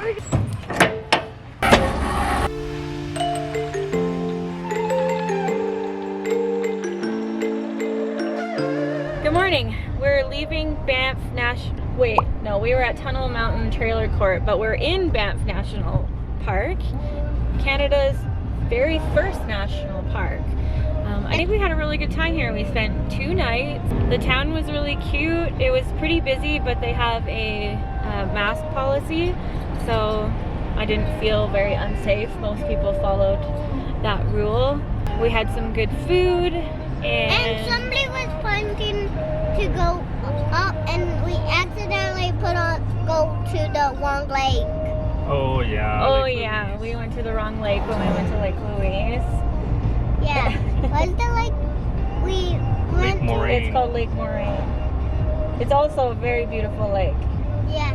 Good morning. We're leaving Banff National. Wait, no, we were at Tunnel Mountain Trailer Court, but we're in Banff National Park, Canada's very first national park. I think we had a really good time here. We spent 2 nights. The town was really cute. It was pretty busy, but they have a mask policy, so I didn't feel very unsafe. Most people followed that rule. We had some good food, and somebody was pointing to go up, and we accidentally go to the wrong lake. Oh yeah. Oh yeah, we went to the wrong lake when we went to Lake Louise. Yeah, what's the lake we went to? It's called Lake Moraine. It's also a very beautiful lake. Yeah.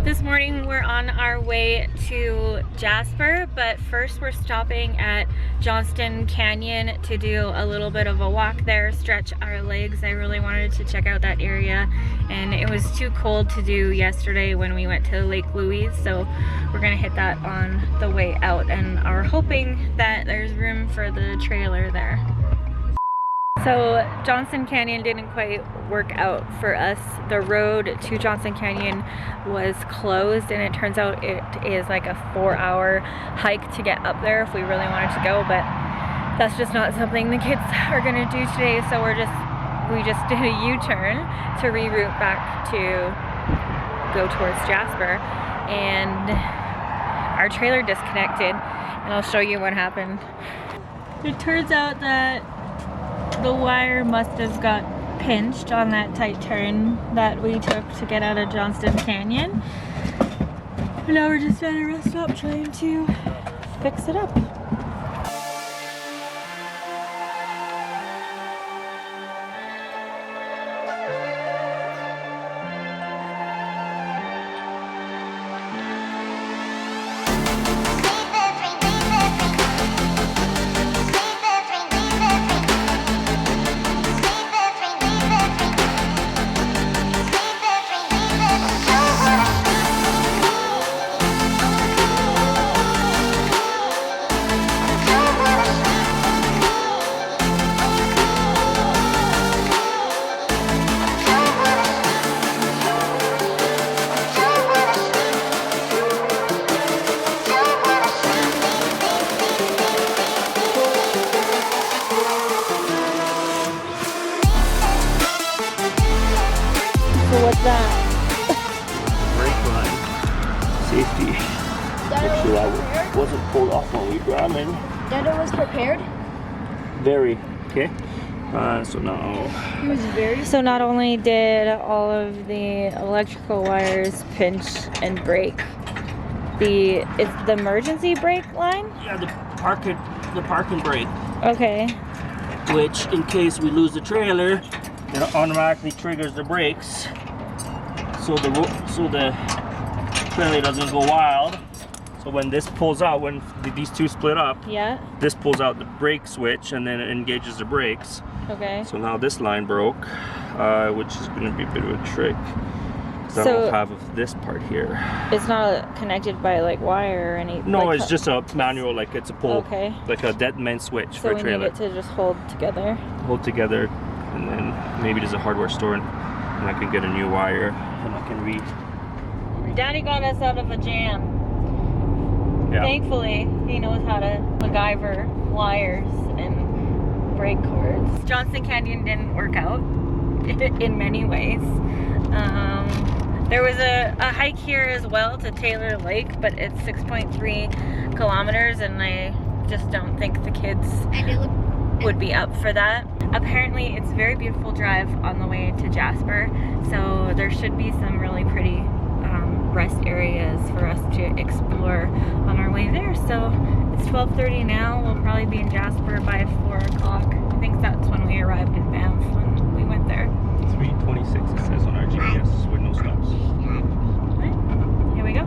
This morning we're on our way to Jasper, but first we're stopping at Johnston Canyon to do a little bit of a walk there, stretch our legs. I really wanted to check out that area, and it was too cold to do yesterday when we went to Lake Louise, so we're gonna hit that on the way out and are hoping that there's room for the trailer there. So Johnston Canyon didn't quite work out for us. The road to Johnston Canyon was closed, and it turns out it is like a 4-hour hike to get up there if we really wanted to go, but that's just not something the kids are gonna do today, so we just did a U-turn to reroute back to go towards Jasper, and our trailer disconnected, and I'll show you what happened. It turns out that the wire must have got pinched on that tight turn that we took to get out of Johnston Canyon. And now we're just at a rest stop trying to fix it up. What's that? Brake line. Safety. Make sure that wasn't pulled off while we were grabbing. Dada was prepared? Very. Okay. So now. He was very. So not only did all of the electrical wires pinch and break, it's the emergency brake line? Yeah, the parking brake. Okay. Which, in case we lose the trailer, it automatically triggers the brakes, so the trailer doesn't go wild. So when this pulls out, when these two split up, Yeah. this pulls out the brake switch and then it engages the brakes. Okay. So now this line broke, which is going to be a bit of a trick. So I don't have this part here. It's not connected by like wire or anything. No, like it's just a manual, like it's a pull, Okay. like a dead man switch for a So we trailer. need it to just hold together. Hold together, and then maybe there's a hardware store and I can get a new wire and I can read. Daddy got us out of a jam. Yeah. Thankfully, he knows how to MacGyver wires and brake cords. Johnston Canyon didn't work out in many ways. There was a hike here as well to Taylor Lake, but it's 6.3 kilometers, and I just don't think the kids would be up for that. Apparently, it's a very beautiful drive on the way to Jasper, so there should be some really pretty rest areas for us to explore on our way there. So it's 12:30 now. We'll probably be in Jasper by 4 o'clock. I think that's when we arrived in Banff when we went there. 3:26 it says on our GPS with no stops. Right, here we go.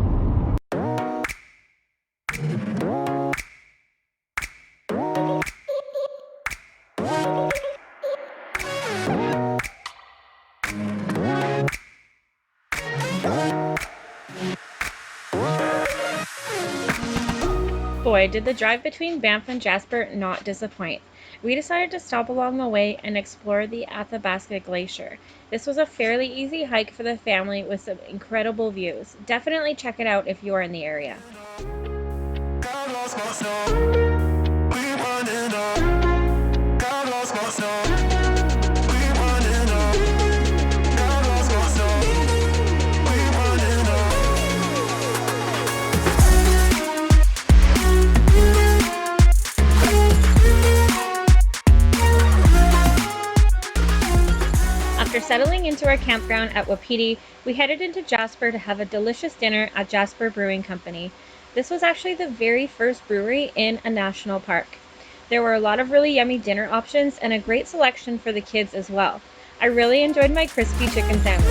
boy, did the drive between Banff and Jasper not disappoint. We decided to stop along the way and explore the Athabasca Glacier. This was a fairly easy hike for the family with some incredible views. Definitely check it out if you are in the area. After settling into our campground at Wapiti, we headed into Jasper to have a delicious dinner at Jasper Brewing Company. This was actually the very first brewery in a national park. There were a lot of really yummy dinner options and a great selection for the kids as well. I really enjoyed my crispy chicken sandwich.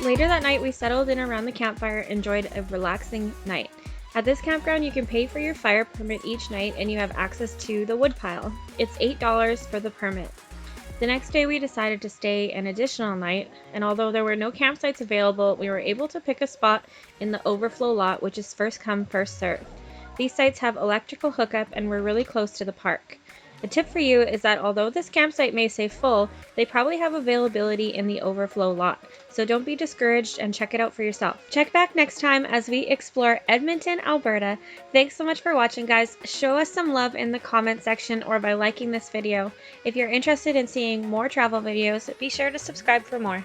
Later that night, we settled in around the campfire and enjoyed a relaxing night. At this campground, you can pay for your fire permit each night and you have access to the woodpile. It's $8 for the permit. The next day, we decided to stay an additional night, and although there were no campsites available, we were able to pick a spot in the overflow lot, which is first come, first served. These sites have electrical hookup and we're really close to the park. A tip for you is that although this campsite may say full, they probably have availability in the overflow lot, so don't be discouraged and check it out for yourself. Check back next time as we explore Edmonton, Alberta. Thanks so much for watching, guys. Show us some love in the comment section or by liking this video. If you're interested in seeing more travel videos, be sure to subscribe for more.